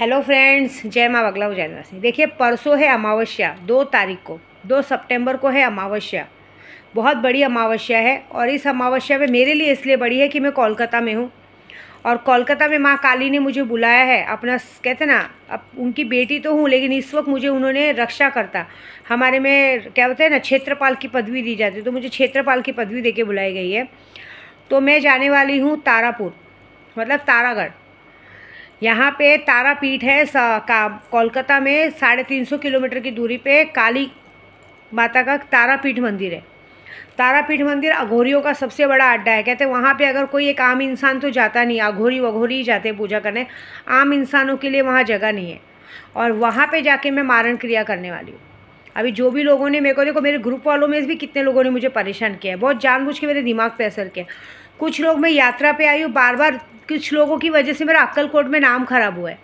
Hello friends, जय माँ बगला उजाला। देखिए, परसों है अमावस्या, 2 तारीख को, 2 सितंबर को है अमावस्या। बहुत बड़ी अमावस्या है और इस अमावस्या में मेरे लिए इसलिए बड़ी है कि मैं कोलकाता में हूँ और कोलकाता में माँ काली ने मुझे बुलाया है। अपना कहते ना, अब उनकी बेटी तो हूँ लेकिन इस वक्त मुझे उन्होंने रक्षाकर्ता, हमारे में क्या बोलते हैं ना, क्षेत्रपाल की पदवी दी जाती है, तो मुझे क्षेत्रपाल की पदवी देके बुलाई गई है। तो मैं जाने वाली हूँ तारापुर, मतलब तारागढ़। यहाँ पे तारापीठ है कोलकाता में 350 किलोमीटर की दूरी पे काली माता का तारापीठ मंदिर है। तारापीठ मंदिर अघोरियों का सबसे बड़ा अड्डा है। कहते हैं वहाँ पे अगर कोई एक आम इंसान तो जाता नहीं, अघोरी वघोरी ही जाते हैं पूजा करने, आम इंसानों के लिए वहाँ जगह नहीं है। और वहाँ पे जाके मैं मारण क्रिया करने वाली हूँ। अभी जो भी लोगों ने मेरे को, देखो मेरे ग्रुप वालों में भी कितने लोगों ने मुझे परेशान किया है, बहुत जानबूझ के मेरे दिमाग पे असर किया। कुछ लोग, मैं यात्रा पे आई हूँ बार बार, कुछ लोगों की वजह से मेरा अक्कलकोट में नाम खराब हुआ है।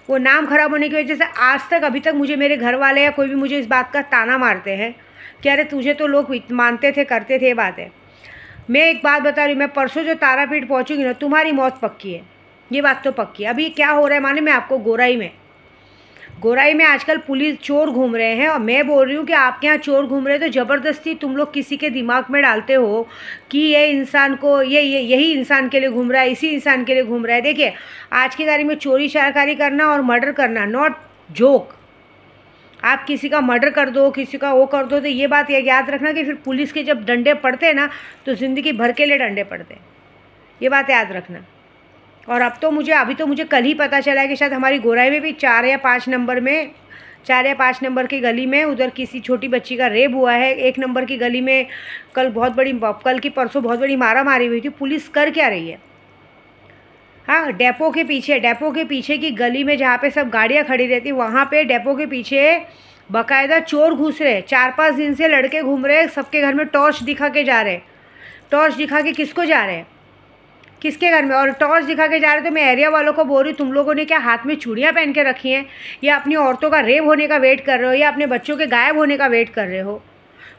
वो नाम खराब होने की वजह से आज तक, अभी तक मुझे मेरे घर वाले या कोई भी मुझे इस बात का ताना मारते हैं कि अरे तुझे तो लोग मानते थे, करते थे। ये बात है। मैं एक बात बता रही हूँ, मैं परसों जो तारापीठ पहुँचूंगी ना, तुम्हारी मौत पक्की है, ये बात तो पक्की है। अभी क्या हो रहा है माने, मैं आपको गोराई में आजकल पुलिस चोर घूम रहे हैं और मैं बोल रही हूँ कि आपके यहाँ चोर घूम रहे हैं तो ज़बरदस्ती तुम लोग किसी के दिमाग में डालते हो कि ये इंसान को यही इंसान के लिए घूम रहा है, इसी इंसान के लिए घूम रहा है। देखिए, आज की तारीख में चोरी चारकारी करना और मर्डर करना नॉट जोक। आप किसी का मर्डर कर दो, किसी का वो कर दो, तो ये बात याद रखना कि फिर पुलिस के जब डंडे पड़ते हैं ना, तो ज़िंदगी भर के लिए डंडे पड़ते हैं। ये बात याद रखना। और अभी तो मुझे कल ही पता चला है कि शायद हमारी गोराई में भी 4 या 5 नंबर की गली में उधर किसी छोटी बच्ची का रेप हुआ है। 1 नंबर की गली में कल परसों बहुत बड़ी मारामारी हुई थी। पुलिस कर क्या रही है? हाँ, डेपो के पीछे की गली में जहाँ पे सब गाड़ियाँ खड़ी रहती, वहाँ पे डेपो के पीछे बाकायदा चोर घुस रहे। 4-5 दिन से लड़के घूम रहे, सबके घर में टॉर्च दिखा के जा रहे। टॉर्च दिखा के किसको जा रहे हैं, किसके घर में? और टॉर्च दिखा के जा रहे। तो मैं एरिया वालों को बोल रही हूँ, तुम लोगों ने क्या हाथ में चूड़ियाँ पहन के रखी हैं, या अपनी औरतों का रेप होने का वेट कर रहे हो, या अपने बच्चों के गायब होने का वेट कर रहे हो?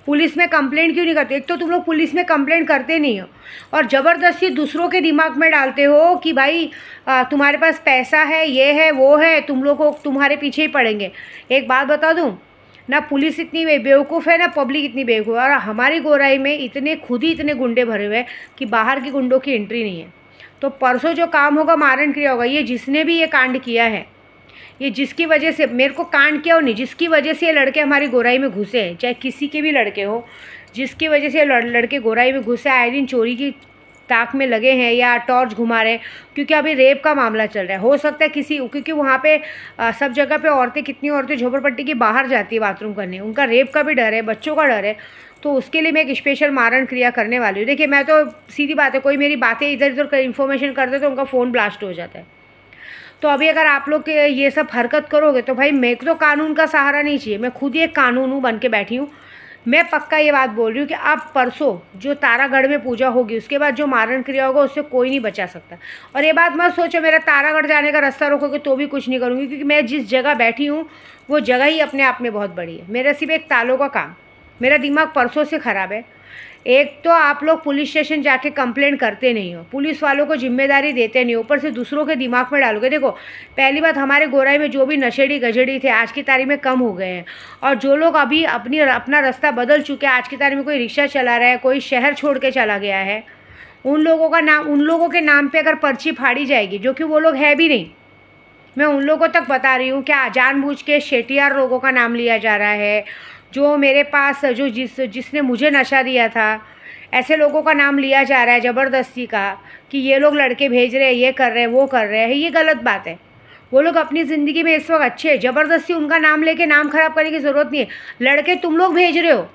पुलिस में कंप्लेंट क्यों नहीं करते? एक तो तुम लोग पुलिस में कंप्लेंट करते नहीं हो और ज़बरदस्ती दूसरों के दिमाग में डालते हो कि भाई तुम्हारे पास पैसा है, ये है, वो है, तुम लोग को तुम्हारे पीछे ही पड़ेंगे। एक बात बता दूँ ना, पुलिस इतनी बेवकूफ़ है ना, पब्लिक इतनी बेवकूफ़ है। और हमारी गोराई में खुद ही इतने गुंडे भरे हुए हैं कि बाहर की गुंडों की एंट्री नहीं है। तो परसों जो काम होगा, मारण क्रिया होगा, ये जिसने भी ये कांड किया है, ये जिसकी वजह से, मेरे को कांड किया हो नहीं, जिसकी वजह से ये लड़के हमारी गोराई में घुसे हैं, चाहे किसी के भी लड़के हो, जिसकी वजह से लड़के गोराई में घुसे, आए दिन चोरी की ताक में लगे हैं या टॉर्च घुमा रहे हैं, क्योंकि अभी रेप का मामला चल रहा है। हो सकता है क्योंकि वहाँ पे सब जगह पे कितनी औरतें झोपड़पट्टी के बाहर जाती है बाथरूम करने, उनका रेप का भी डर है, बच्चों का डर है। तो उसके लिए मैं एक स्पेशल मारण क्रिया करने वाली हूँ। देखिए, मैं तो सीधी बात है, कोई मेरी बातें इधर उधर इन्फॉर्मेशन करते तो उनका फ़ोन ब्लास्ट हो जाता है। तो अभी अगर आप लोग ये सब हरकत करोगे तो भाई मेरे को तो कानून का सहारा नहीं चाहिए, मैं खुद ही एक कानून हूँ, बन के बैठी हूँ। मैं पक्का ये बात बोल रही हूँ कि अब परसों जो तारागढ़ में पूजा होगी, उसके बाद जो मारण क्रिया होगा, उससे कोई नहीं बचा सकता। और ये बात मत सोचो मेरा तारागढ़ जाने का रास्ता रोकोगे तो भी कुछ नहीं करूँगी, क्योंकि मैं जिस जगह बैठी हूँ वो जगह ही अपने आप में बहुत बड़ी है। मेरा सिर्फ एक तालों का काम, मेरा दिमाग परसों से ख़राब है। एक तो आप लोग पुलिस स्टेशन जाके कंप्लेंट करते नहीं हो, पुलिस वालों को जिम्मेदारी देते नहीं, ऊपर से दूसरों के दिमाग में डालोगे। देखो, पहली बात, हमारे गोराई में जो भी नशेड़ी गजेड़ी थे आज की तारीख में कम हो गए हैं। और जो लोग अभी अपना रास्ता बदल चुके हैं, आज की तारीख में कोई रिक्शा चला रहा है, कोई शहर छोड़ के चला गया है, उन लोगों के नाम पर अगर पर्ची फाड़ी जाएगी, जो कि वो लोग है भी नहीं, मैं उन लोगों तक बता रही हूँ, क्या जानबूझ के शेटियार लोगों का नाम लिया जा रहा है, जो मेरे पास जिसने मुझे नशा दिया था, ऐसे लोगों का नाम लिया जा रहा है ज़बरदस्ती का, कि ये लोग लड़के भेज रहे हैं, ये कर रहे हैं, वो कर रहे हैं। ये गलत बात है। वो लोग अपनी ज़िंदगी में इस वक्त अच्छे हैं, ज़बरदस्ती उनका नाम लेके नाम ख़राब करने की ज़रूरत नहीं है। लड़के तुम लोग भेज रहे हो।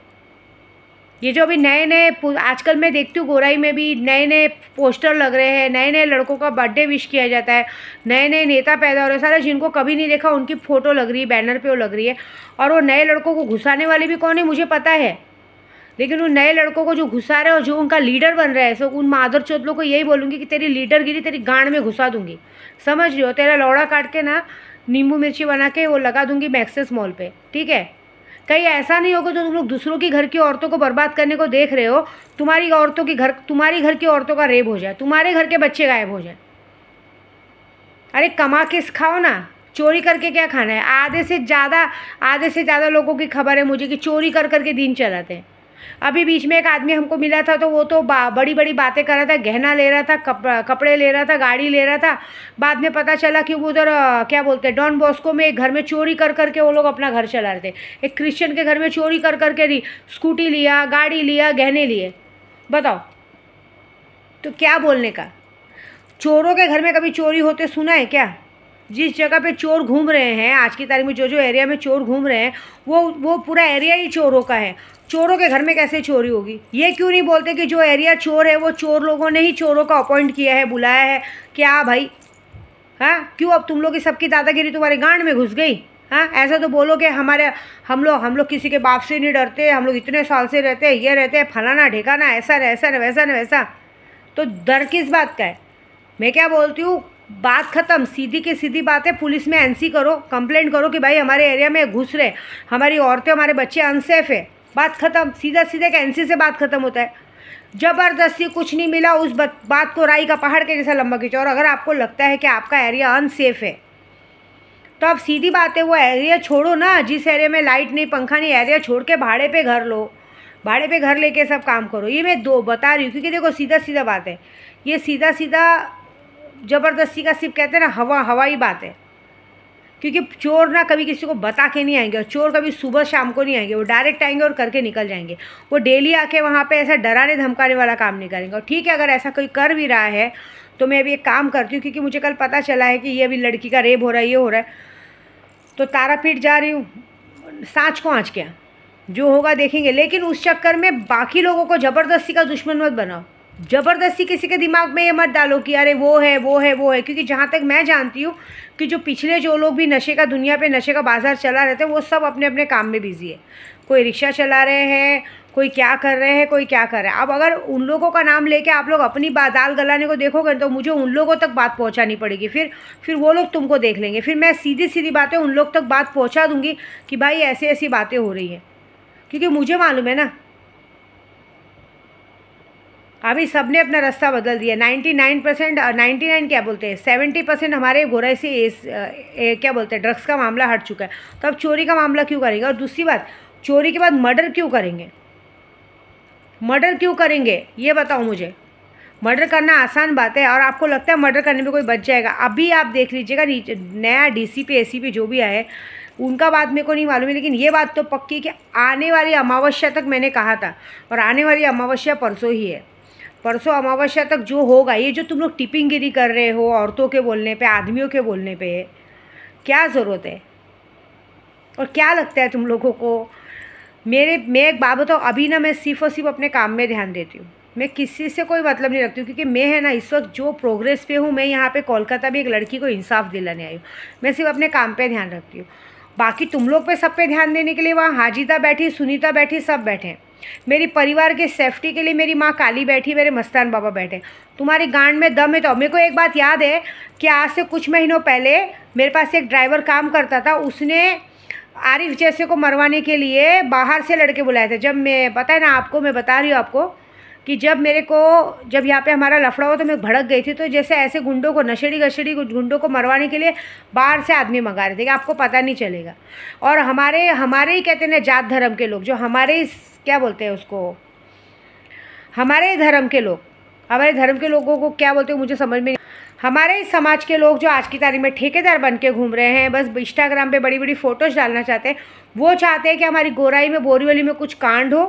ये जो अभी नए आजकल मैं देखती हूँ गोराई में भी नए पोस्टर लग रहे हैं, नए लड़कों का बर्थडे विश किया जाता है, नए नेता पैदा हो रहे हैं, सारे जिनको कभी नहीं देखा उनकी फ़ोटो लग रही है, बैनर पे वो लग रही है। और वो नए लड़कों को घुसाने वाले भी कौन है मुझे पता है, लेकिन उन नए लड़कों को जो घुसा रहे हो, जो उनका लीडर बन रहा है, सो उन मादर चौधलों को यही बोलूँगी कि तेरी लीडरगिरी तेरी गांड में घुसा दूँगी, समझ रही हो? तेरा लौड़ा काट के ना नींबू मिर्ची बना के वो लगा दूँगी मैक्सेस मॉल पे, ठीक है? कहीं ऐसा नहीं होगा तो तुम लोग दूसरों की घर की औरतों को बर्बाद करने को देख रहे हो, तुम्हारी घर की औरतों का रेप हो जाए, तुम्हारे घर के बच्चे गायब हो जाए। अरे कमा के खाओ ना, चोरी करके क्या खाना है? आधे से ज़्यादा लोगों की खबर है मुझे कि चोरी कर कर के दिन चलाते हैं। अभी बीच में एक आदमी हमको मिला था, तो वो तो बड़ी बड़ी बातें कर रहा था, गहना ले रहा था, कपड़े ले रहा था, गाड़ी ले रहा था। बाद में पता चला कि वो उधर क्या बोलते हैं, डॉन बॉस्को में एक घर में चोरी कर कर के वो लोग अपना घर चला रहे थे। एक क्रिश्चियन के घर में चोरी कर कर के स्कूटी लिया, गाड़ी लिया, गहने लिए। बताओ तो क्या बोलने का? चोरों के घर में कभी चोरी होते सुना है क्या? जिस जगह पे चोर घूम रहे हैं आज की तारीख में, जो एरिया में चोर घूम रहे हैं, वो पूरा एरिया ही चोरों का है। चोरों के घर में कैसे चोरी होगी? ये क्यों नहीं बोलते कि जो एरिया चोर है वो चोर लोगों ने ही चोरों का अपॉइंट किया है, बुलाया है? क्या भाई, हाँ क्यों अब तुम लोग की सबकी दादागिरी तुम्हारे गांड में घुस गई? हाँ ऐसा तो बोलो कि हम लोग किसी के बाप से नहीं डरते, हम लोग इतने साल से रहते हैं, ये रहते हैं, फलाना ढेकाना, ऐसा न वैसा। तो डर किस बात का है? मैं क्या बोलती हूँ, बात ख़त्म, सीधी की सीधी बात है। पुलिस में एनसी करो, कंप्लेंट करो कि भाई हमारे एरिया में घुस रहे, हमारी औरतें हमारे बच्चे अनसेफ है। बात ख़त्म, सीधा सीधे का एनसी से बात ख़त्म होता है। ज़बरदस्ती कुछ नहीं मिला, उस बात को राई का पहाड़ के जैसा लंबा खींचो। और अगर आपको लगता है कि आपका एरिया अनसेफ है तो अब सीधी बात है, वो एरिया छोड़ो ना। जिस एरिया में लाइट नहीं, पंखा नहीं, एरिया छोड़ के भाड़े पे घर लो, भाड़े पे घर लेके सब काम करो। ये मैं बता रही हूँ, क्योंकि देखो सीधा सीधा बात है ये, सीधा सीधा ज़बरदस्ती का सिर्फ कहते हैं ना, हवाई बात है। क्योंकि चोर ना कभी किसी को बता के नहीं आएंगे, और चोर कभी सुबह शाम को नहीं आएंगे, वो डायरेक्ट आएंगे और करके निकल जाएंगे। वो डेली आके वहाँ पे ऐसा डराने धमकाने वाला काम नहीं करेंगे। और ठीक है, अगर ऐसा कोई कर भी रहा है तो मैं अभी एक काम करती हूँ, क्योंकि मुझे कल पता चला है कि ये अभी लड़की का रेप हो रहा है, ये हो रहा है, तो तारापीठ जा रही हूँ। सांच को आँच क्या, जो होगा देखेंगे। लेकिन उस चक्कर में बाकी लोगों को ज़बरदस्ती का दुश्मन मत बनाओ। ज़बरदस्ती किसी के दिमाग में ये मत डालो कि अरे वो है। क्योंकि जहाँ तक मैं जानती हूँ कि जो पिछले जो लोग भी नशे का दुनिया पे नशे का बाज़ार चला रहे थे, वो सब अपने अपने काम में बिजी है। कोई रिक्शा चला रहे हैं, कोई क्या कर रहे हैं, कोई क्या कर रहे हैं। अब अगर उन लोगों का नाम लेके आप लोग अपनी दाल गलाने को देखोगे तो मुझे उन लोगों तक बात पहुंचानी पड़ेगी। फिर वो लोग तुमको देख लेंगे। फिर मैं सीधी सीधी बातें उन लोग तक बात पहुंचा दूंगी कि भाई ऐसी ऐसी बातें हो रही हैं, क्योंकि मुझे मालूम है ना। अभी सब ने अपना रास्ता बदल दिया। 99% 99 क्या बोलते हैं, 70% हमारे गोराई से क्या बोलते हैं, ड्रग्स का मामला हट चुका है। तो अब चोरी का मामला क्यों करेंगे? और दूसरी बात, चोरी के बाद मर्डर क्यों करेंगे? मर्डर क्यों करेंगे ये बताओ मुझे। मर्डर करना आसान बात है, और आपको लगता है मर्डर करने में कोई बच जाएगा? अभी आप देख लीजिएगा, नया डीसीपी एसीपी जो भी आए, उनका बात मेरे को नहीं मालूम है, लेकिन ये बात तो पक्की कि आने वाली अमावस्या तक मैंने कहा था, और आने वाली अमावस्या परसों ही है। परसों अमावस्या तक जो होगा, ये जो तुम लोग टिपिंगगिरी कर रहे हो औरतों के बोलने पे, आदमियों के बोलने पे, क्या ज़रूरत है? और क्या लगता है तुम लोगों को? मैं एक बात बताऊँ, अभी ना मैं सिर्फ और सिर्फ अपने काम में ध्यान देती हूँ। मैं किसी से कोई मतलब नहीं रखती हूँ, क्योंकि मैं है ना इस वक्त जो प्रोग्रेस पे हूँ, मैं यहाँ पे कोलकाता भी एक लड़की को इंसाफ दिलाने आई हूँ। मैं सिर्फ अपने काम पे ध्यान रखती हूँ। बाकी तुम लोग पे सब पे ध्यान देने के लिए वहाँ हाजिदा बैठी, सुनीता बैठी, सब बैठे। मेरी परिवार के सेफ्टी के लिए मेरी माँ काली बैठी, मेरे मस्तान बाबा बैठे। तुम्हारी गांड में दम है तो। मेरे को एक बात याद है कि आज से कुछ महीनों पहले मेरे पास एक ड्राइवर काम करता था, उसने आरिफ जैसे को मरवाने के लिए बाहर से लड़के बुलाए थे। जब मैं पता है ना आपको, मैं बता रही हूँ आपको कि जब यहाँ पे हमारा लफड़ा हुआ तो मैं भड़क गई थी। तो जैसे ऐसे गुंडों को, नशेड़ी गुंडों को मरवाने के लिए बाहर से आदमी मंगा रहे थे कि आपको पता नहीं चलेगा। और हमारे ही कहते हैं ना जात धर्म के लोग, जो हमारे क्या बोलते हैं उसको, हमारे धर्म के लोगों को क्या बोलते हैं मुझे समझ में नहीं। हमारे समाज के लोग जो आज की तारीख में ठेकेदार बन के घूम रहे हैं, बस इंस्टाग्राम पे बड़ी बड़ी फ़ोटोज़ डालना चाहते हैं। वो चाहते हैं कि हमारी गोराई में, बोरीवली में कुछ कांड हो,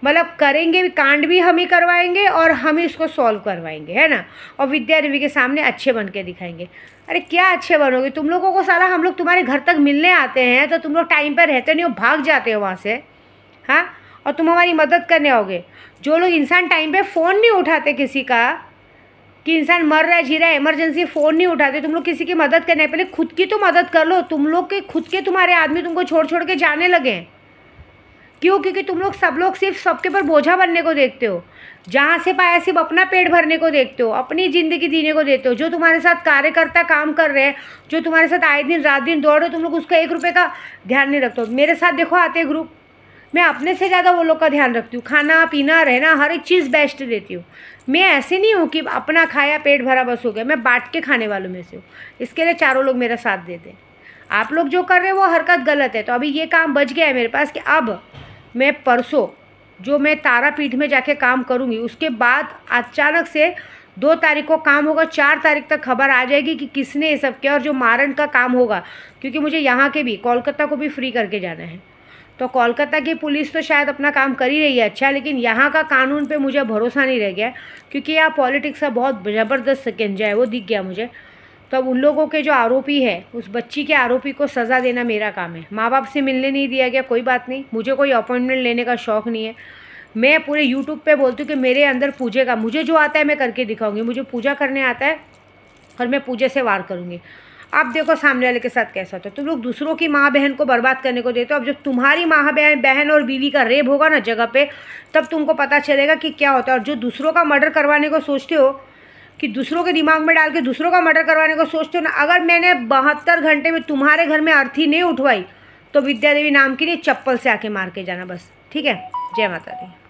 मतलब करेंगे भी, कांड भी हम ही करवाएंगे और हम ही इसको सॉल्व करवाएंगे, है ना। और विद्या देवी के सामने अच्छे बन के दिखाएंगे। अरे क्या अच्छे बनोगे? तुम लोगों को सारा हम लोग तुम्हारे घर तक मिलने आते हैं तो तुम लोग टाइम पर रहते नहीं हो, भाग जाते हो वहाँ से, हाँ। और तुम हमारी मदद करने आओगे। जो लोग इंसान टाइम पे फ़ोन नहीं उठाते किसी का, कि इंसान मर रहा है, जी रहा है, इमरजेंसी, फ़ोन नहीं उठाते, तुम लोग किसी की मदद करने, पहले खुद की तो मदद कर लो। तुम लोग के खुद के तुम्हारे आदमी तुमको छोड़ के जाने लगे हैं। क्यों? क्योंकि तुम लोग सब लोग सिर्फ सबके पर बोझा बनने को देखते हो। जहाँ से पाया सिर्फ अपना पेट भरने को देखते हो, अपनी ज़िंदगी जीने को देखते हो। जो तुम्हारे साथ कार्यकर्ता काम कर रहे हैं, जो तुम्हारे साथ आए दिन रात दिन दौड़ रहे हो, तुम लोग उसका 1 रुपये का ध्यान नहीं रखते हो। मेरे साथ देखो आते ग्रुप, मैं अपने से ज़्यादा वो लोग का ध्यान रखती हूँ। खाना पीना रहना हर एक चीज़ बेस्ट देती हूँ। मैं ऐसे नहीं हूँ कि अपना खाया पेट भरा बस हो गया। मैं बांट के खाने वालों में से हूँ। इसके लिए चारों लोग मेरा साथ देते हैं। आप लोग जो कर रहे हो वो हरकत गलत है। तो अभी ये काम बच गया है मेरे पास कि अब मैं परसों जो मैं तारापीठ में जाके काम करूँगी, उसके बाद अचानक से 2 तारीख को काम होगा, 4 तारीख तक खबर आ जाएगी कि किसने ये सब किया। और जो मारन का काम होगा, क्योंकि मुझे यहाँ के भी कोलकाता को भी फ्री करके जाना है, तो कोलकाता की पुलिस तो शायद अपना काम कर ही रही है अच्छा, लेकिन यहाँ का कानून पे मुझे भरोसा नहीं रह गया, क्योंकि यहाँ पॉलिटिक्स का बहुत ज़बरदस्त शिकंजा है, वो दिख गया मुझे। तो अब उन लोगों के जो आरोपी है, उस बच्ची के आरोपी को सज़ा देना मेरा काम है। माँ बाप से मिलने नहीं दिया गया, कोई बात नहीं, मुझे कोई अपॉइंटमेंट लेने का शौक़ नहीं है। मैं पूरे यूट्यूब पे बोलती हूँ कि मेरे अंदर पूजे का, मुझे जो आता है मैं करके दिखाऊंगी। मुझे पूजा करने आता है और मैं पूजे से वार करूँगी। अब देखो सामने वाले के साथ कैसा होता है। तुम लोग दूसरों की माँ बहन को बर्बाद करने को देते हो। अब जब तुम्हारी माँ बहन और बीवी का रेप होगा ना जगह पे, तब तुमको पता चलेगा कि क्या होता है। और जो दूसरों का मर्डर करवाने को सोचते हो, कि दूसरों के दिमाग में डाल के दूसरों का मर्डर करवाने को सोचते हो ना, अगर मैंने 72 घंटे में तुम्हारे घर में अर्थी नहीं उठवाई, तो विद्या देवी नाम की नहीं, चप्पल से आके मार के जाना बस, ठीक है। जय माता दी।